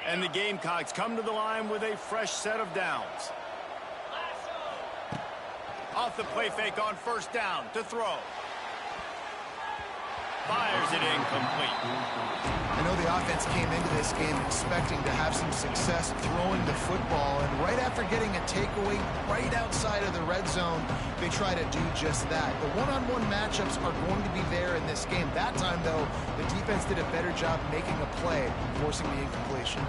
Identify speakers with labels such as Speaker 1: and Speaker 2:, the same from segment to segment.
Speaker 1: And the Gamecocks come to the line with a fresh set of downs. Off the play fake on first down to throw. Fires it incomplete.
Speaker 2: I know the offense came into this game expecting to have some success throwing the football, and right after getting a takeaway right outside of the red zone, they try to do just that. The one-on-one matchups are going to be there in this game. That time, though, the defense did a better job making a play, forcing the incompletion.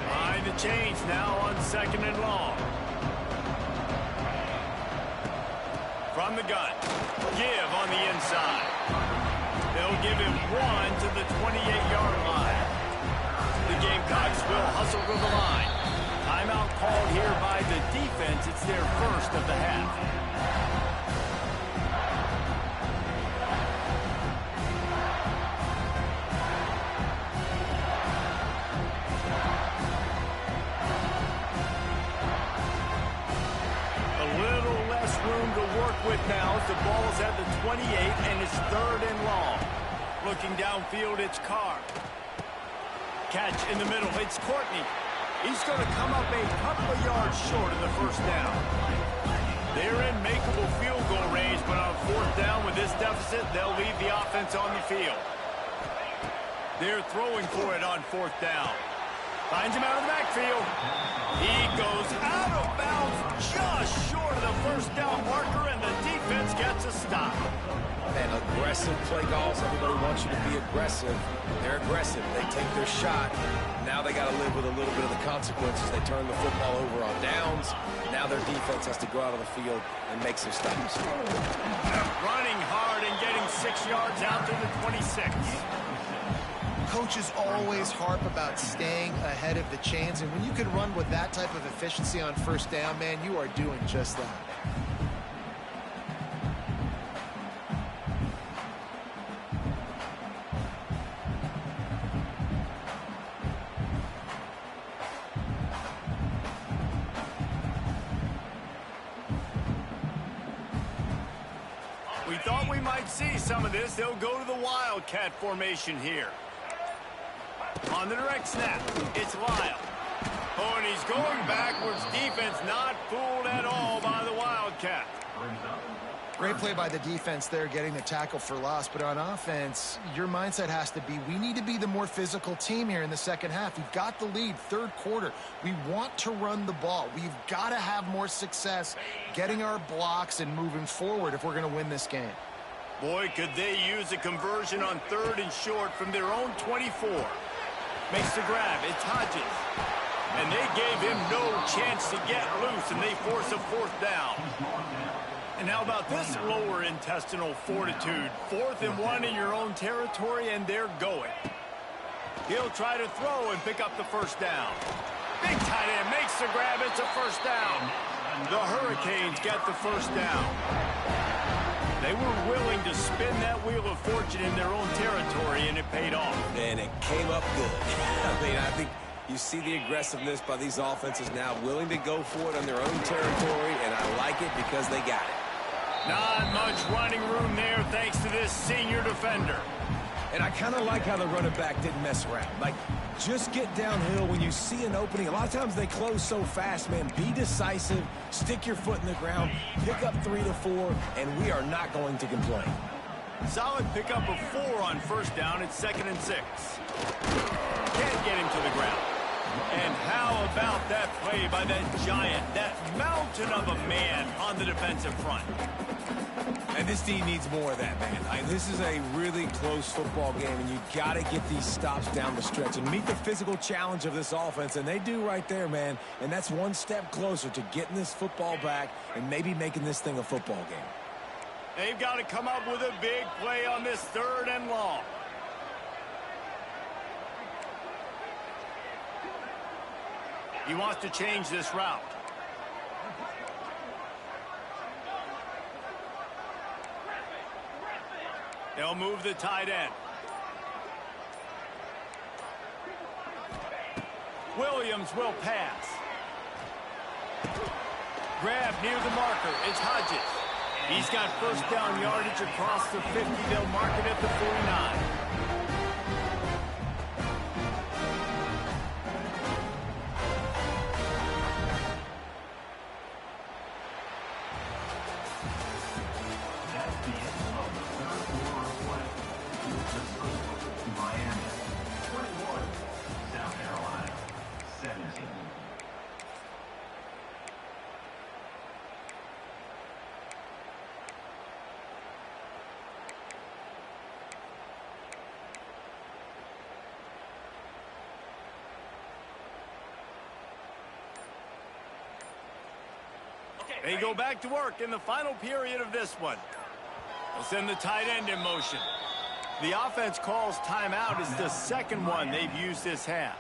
Speaker 1: Behind the chains now on 2nd and long. From the gun. Give on the inside. They'll give him one to the 28-yard line. The Gamecocks will hustle to the line. Timeout called here by the defense. It's their first of the half. With now as the ball's at the 28 and it's 3rd and long. Looking downfield, it's Carr. Catch in the middle, it's Courtney. He's going to come up a couple of yards short of the first down. They're in makeable field goal range, but on 4th down with this deficit, they'll leave the offense on the field. They're throwing for it on 4th down. Finds him out of the backfield. He goes out of bounds just short of the first down marker, and the defense gets a stop.
Speaker 3: And aggressive play calls. Everybody wants you to be aggressive. They're aggressive. They take their shot. Now they got to live with a little bit of the consequences. They turn the football over on downs. Now their defense has to go out on the field and make some stops.
Speaker 1: Running hard and getting 6 yards out to the 26.
Speaker 2: Coaches always harp about staying ahead of the chains, and when you can run with that type of efficiency on first down, man, you are doing just that.
Speaker 1: We thought we might see some of this. They'll go to the Wildcat formation here. On the direct snap, it's Lyle. Oh, and he's going backwards. Defense not fooled at all by the Wildcat.
Speaker 2: Great play by the defense there, getting the tackle for loss. But on offense, your mindset has to be, we need to be the more physical team here in the second half. We've got the lead, 3rd quarter. We want to run the ball. We've got to have more success getting our blocks and moving forward if we're going to win this game.
Speaker 1: Boy, could they use a conversion on 3rd and short from their own 24. Makes the grab. It's Hodges. And they gave him no chance to get loose, and they force a 4th down. And how about this lower intestinal fortitude? 4th and 1 in your own territory, and they're going. He'll try to throw and pick up the first down. Big tight end makes the grab. It's a first down. The Hurricanes get the first down. They were willing to spin that wheel of fortune in their own territory, and it paid off.
Speaker 3: And it came up good. I think you see the aggressiveness by these offenses now, willing to go for it on their own territory, and I like it because they got it.
Speaker 1: Not much running room there thanks to this senior defender.
Speaker 3: And I kind of like how the running back didn't mess around. Like, just get downhill when you see an opening. A lot of times they close so fast, man. Be decisive, stick your foot in the ground, pick up 3 to 4, and we are not going to complain.
Speaker 1: Solid pickup of 4 on first down. It's 2nd and 6. Can't get him to the ground. And how about that play by that giant, that mountain of a man on the defensive front?
Speaker 3: And this team needs more of that, man. This is a really close football game, and you got to get these stops down the stretch and meet the physical challenge of this offense, and they do right there, man. And that's one step closer to getting this football back and maybe making this thing a football game.
Speaker 1: They've got to come up with a big play on this 3rd and long. He wants to change this route. They'll move the tight end. Williams will pass. Grab near the marker. It's Hodges. He's got first down yardage across the 50. They'll mark it at the 49. They go back to work in the final period of this one. They'll send the tight end in motion. The offense calls timeout. It's the second one they've used this half.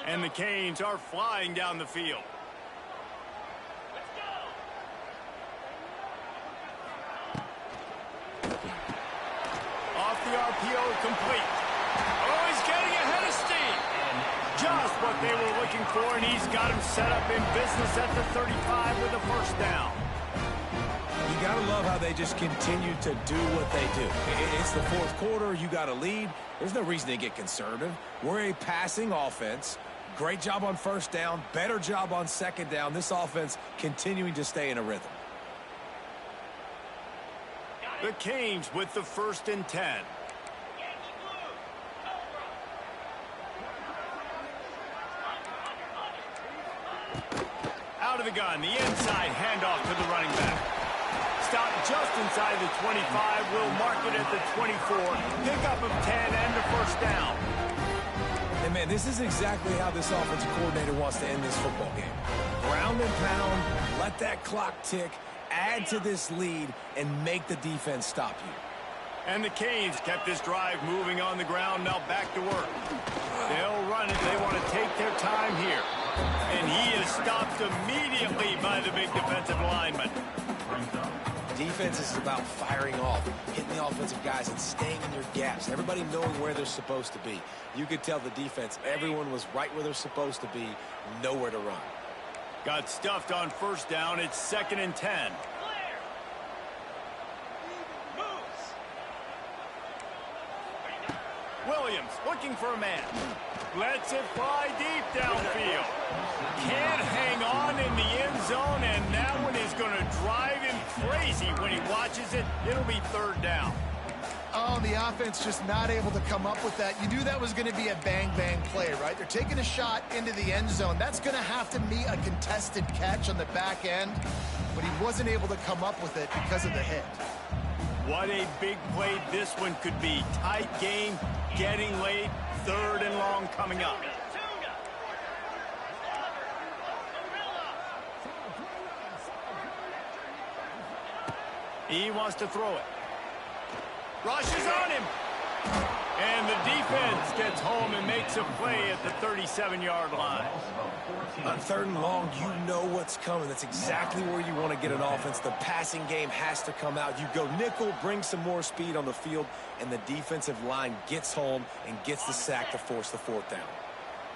Speaker 1: And the Canes are flying down the field. Off the RPO, complete. Oh, he's getting ahead of steam. Just what they were looking for, and he's got him set up in business at the 35 with a first down.
Speaker 3: You got to love how they just continue to do what they do. It's the fourth quarter. You got a lead. There's no reason to get conservative. We're a passing offense. Great job on first down. Better job on second down. This offense continuing to stay in a rhythm.
Speaker 1: The Canes with the 1st and 10. Out of the gun, the inside handoff to the running back. Stop just inside the 25. Will mark it at the 24. Pickup of 10 and a first down.
Speaker 3: And, man, this is exactly how this offensive coordinator wants to end this football game. Ground and pound, let that clock tick, add to this lead, and make the defense stop you.
Speaker 1: And the Canes kept this drive moving on the ground. Now back to work. They'll run it. They want to take their time here. And he is stopped immediately by the big defensive lineman.
Speaker 3: Defense is about firing off, hitting the offensive guys and staying in your gaps. Everybody knowing where they're supposed to be. You could tell the defense, everyone was right where they're supposed to be, nowhere to run.
Speaker 1: Got stuffed on first down. It's 2nd and 10. Williams looking for a man. Lets it fly deep downfield. Can't hang on in the end zone, and that one is going to drive him crazy when he watches it. It'll be 3rd down.
Speaker 2: Oh, the offense just not able to come up with that. You knew that was going to be a bang-bang play, right? They're taking a shot into the end zone. That's going to have to be a contested catch on the back end, but he wasn't able to come up with it because of the hit.
Speaker 1: What a big play this one could be. Tight game, getting late, 3rd and long coming up. He wants to throw it. Rushes on him. And the defense gets home and makes a play at the 37-yard line.
Speaker 3: On 3rd and long, you know what's coming. That's exactly where you want to get an offense. The passing game has to come out. You go nickel, bring some more speed on the field, and the defensive line gets home and gets the sack to force the 4th down.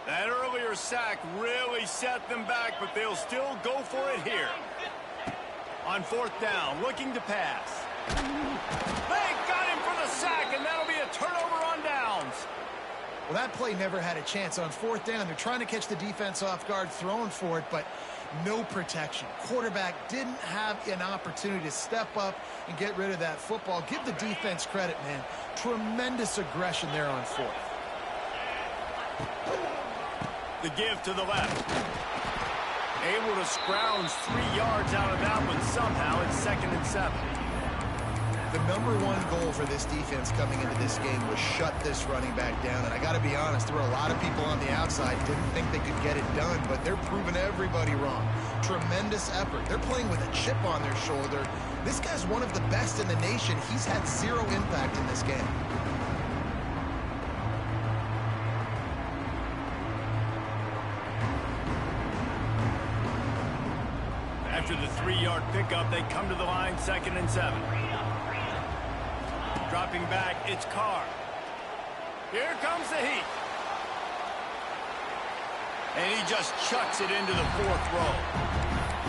Speaker 1: That earlier sack really set them back, but they'll still go for it here. On 4th down, looking to pass. They got him for the sack, and that'll be a turnover on downs.
Speaker 2: Well, that play never had a chance. On 4th down, they're trying to catch the defense off guard, throwing for it, but no protection. Quarterback didn't have an opportunity to step up and get rid of that football. Give the defense credit, man. Tremendous aggression there on 4th.
Speaker 1: The give to the left. Able to scrounge 3 yards out of that one somehow. It's 2nd and 7.
Speaker 2: The #1 goal for this defense coming into this game was shut this running back down. And I got to be honest, there were a lot of people on the outside didn't think they could get it done, but they're proving everybody wrong. Tremendous effort. They're playing with a chip on their shoulder. This guy's one of the best in the nation. He's had 0 impact in this game.
Speaker 1: After the 3-yard pickup, they come to the line, 2nd and 7. Dropping back, it's Carr. Here comes the heat. And he just chucks it into the 4th row.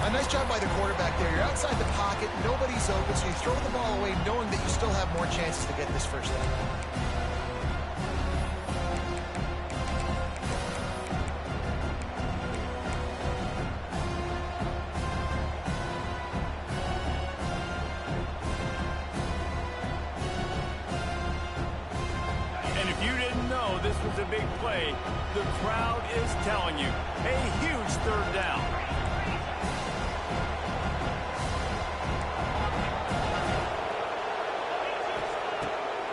Speaker 2: A nice job by the quarterback there. You're outside the pocket, nobody's open, so you throw the ball away knowing that you still have more chances to get this first down.
Speaker 1: This was a big play. The crowd is telling you. A huge 3rd down.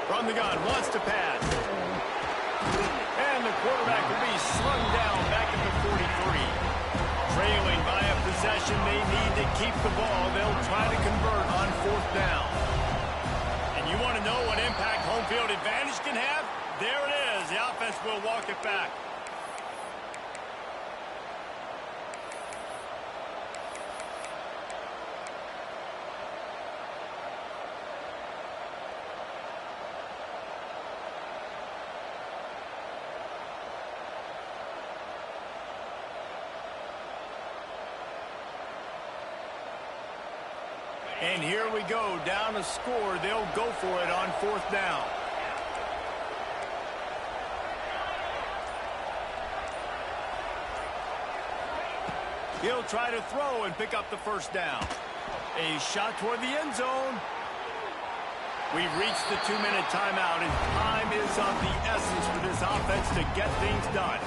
Speaker 1: From the gun, wants to pass. And the quarterback will be slung down back at the 43. Trailing by a possession, they need to keep the ball. They'll try to convert on 4th down. And you want to know what impact home field advantage can have? There it is. The offense will walk it back. And here we go, down a score. They'll go for it on 4th down. He'll try to throw and pick up the 1st down. A shot toward the end zone. We've reached the 2-minute timeout, and time is of the essence for this offense to get things done.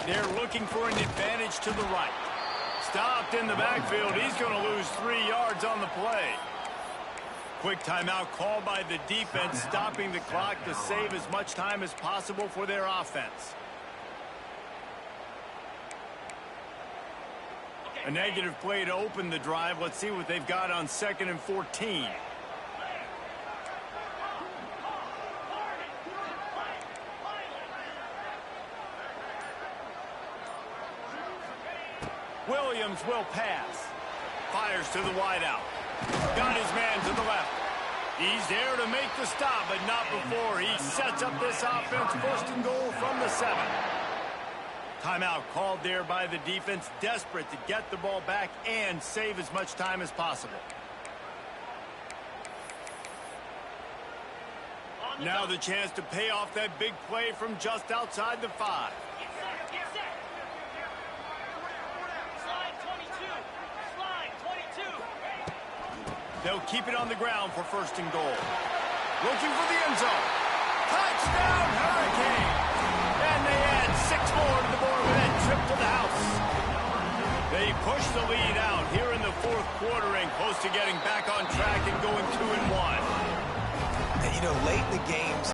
Speaker 1: They're looking for an advantage to the right. Stopped in the backfield. He's going to lose 3 yards on the play. Quick timeout called by the defense, stopping the clock to save as much time as possible for their offense. A negative play to open the drive. Let's see what they've got on 2nd and 14. Williams will pass. Fires to the wideout. Got his man to the left. He's there to make the stop, but not before he sets up this offense. 1st and goal from the 7. Timeout called there by the defense, desperate to get the ball back and save as much time as possible. Now the chance to pay off that big play from just outside the 5. They'll keep it on the ground for 1st and goal. Looking for the end zone. Touchdown, Hurricane! And they add 6 more to the board with that trip to the house. They push the lead out here in the 4th quarter and close to getting back on track and going 2-1.
Speaker 3: And, you know, late in the games,